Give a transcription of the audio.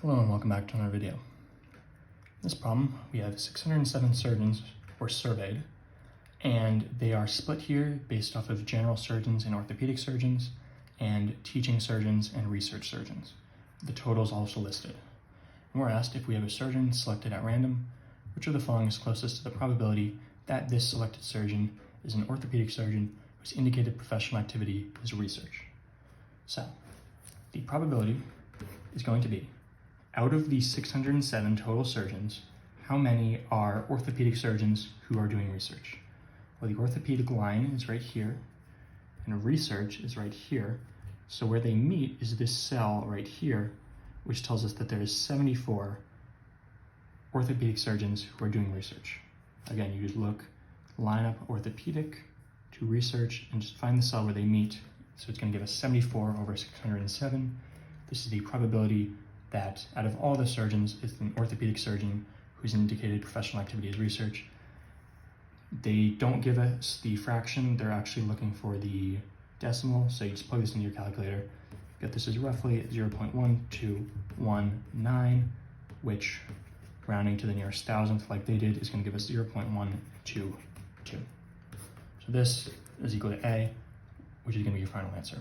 Hello and welcome back to another video. In this problem, we have 607 surgeons were surveyed, and they are split here based off of general surgeons and orthopedic surgeons, and teaching surgeons and research surgeons. The totals also listed. And we're asked if we have a surgeon selected at random, which of the following is closest to the probability that this selected surgeon is an orthopedic surgeon whose indicated professional activity is research. So, the probability is going to be, out of the 607 total surgeons, how many are orthopedic surgeons who are doing research? Well, the orthopedic line is right here, and research is right here. So where they meet is this cell right here, which tells us that there is 74 orthopedic surgeons who are doing research. Again, you just line up orthopedic to research, and just find the cell where they meet. So it's going to give us 74 over 607. This is the probability that out of all the surgeons, it's an orthopedic surgeon whose indicated professional activity is research. They don't give us the fraction, they're actually looking for the decimal, so you just plug this into your calculator. Get this is roughly 0.1219, which, rounding to the nearest thousandth like they did, is going to give us 0.122. So this is equal to A, which is going to be your final answer.